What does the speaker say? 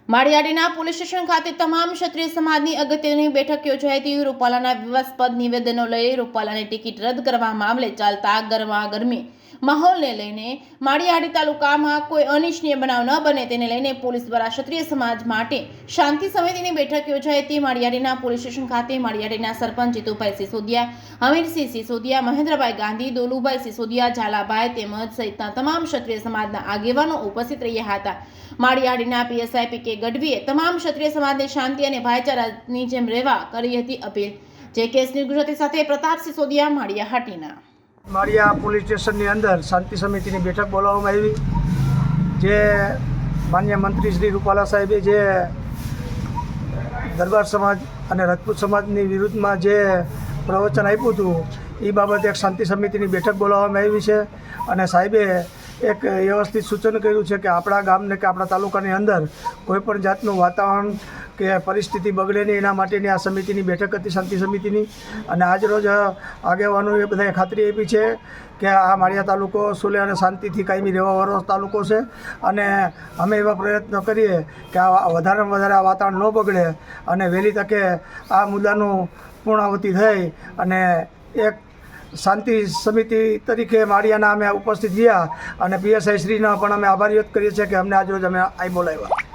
માળિયાડીના police station ખાતે તમામ ક્ષત્રિય સમાજની અગત્યની બેઠક યોજાઈ હતી। રૂપાલાના વિવાદાસ્પદ નિવેદનો લઈ રૂપાલાની ટિકિટ રદ કરવા મામલે ચાલતા ગરમાગરમી માહોલને લઈને માળિયાડી તાલુકામાં કોઈ અનિચ્છનીય બનાવ ન બને તેને લઈને પોલીસ દ્વારા ક્ષત્રિય સમાજ માટે શાંતિ સમિતિની બેઠક યોજાઈ હતી। માળિયાડીના પોલીસ સ્ટેશન ખાતે માળિયાડીના સરપંચ જીતુભાઈ સિસોદિયા, હમીરસિંહ સિસોદિયા, મહેન્દ્રભાઈ ગાંધી, દોલુભાઈ સિસોદિયા, ઝાલાભાઈ તેમજ સહિતના તમામ ક્ષત્રિય સમાજના આગેવાનો ઉપસ્થિત રહ્યા હતા। માળિયાડીના પીએસઆઈ પીકે ગઢવીએ તમામ ક્ષત્રિય સમાજને શાંતિ અને ભાઈચારાની જેમ રહેવા કરી હતી અપીલ। જે કેસની ગુજરાતી સાથે પ્રતાપ સિસોદિયા, માળિયાહાટીના। માળિયા પોલીસ સ્ટેશનની અંદર શાંતિ સમિતિની બેઠક બોલાવવામાં આવી। જે માન્ય મંત્રી શ્રી રૂપાલા સાહેબે જે દરબાર સમાજ અને રાજપૂત સમાજની વિરુદ્ધમાં જે પ્રવચન આપ્યું હતું એ બાબતે એક શાંતિ સમિતિની બેઠક બોલાવવામાં આવી છે અને સાહેબે એક વ્યવસ્થિત સૂચન કર્યું છે કે આપણા ગામને કે આપણા તાલુકાની અંદર કોઈપણ જાતનું વાતાવરણ કે પરિસ્થિતિ બગડે નહીં એના માટેની આ સમિતિની બેઠક હતી શાંતિ સમિતિની। અને આજરોજ આગેવાનોએ બધાએ ખાતરી આપી છે કે આ માળિયા તાલુકો સુલે અને શાંતિથી કાયમી રહેવાવાળો તાલુકો છે અને અમે એવા પ્રયત્નો કરીએ કે આ વધારેમાં વધારે આ વાતાવરણ ન બગડે અને વહેલી તકે આ મુદ્દાનું પૂર્ણાહુતિ થઈ અને એક શાંતિ સમિતિ તરીકે માળિયાના અમે ઉપસ્થિત રહ્યા અને પીએસઆઈ શ્રીના પણ અમે આભાર વ્યક્ત કરીએ છીએ કે અમને આજરોજ અમે અહીં બોલાવ્યા।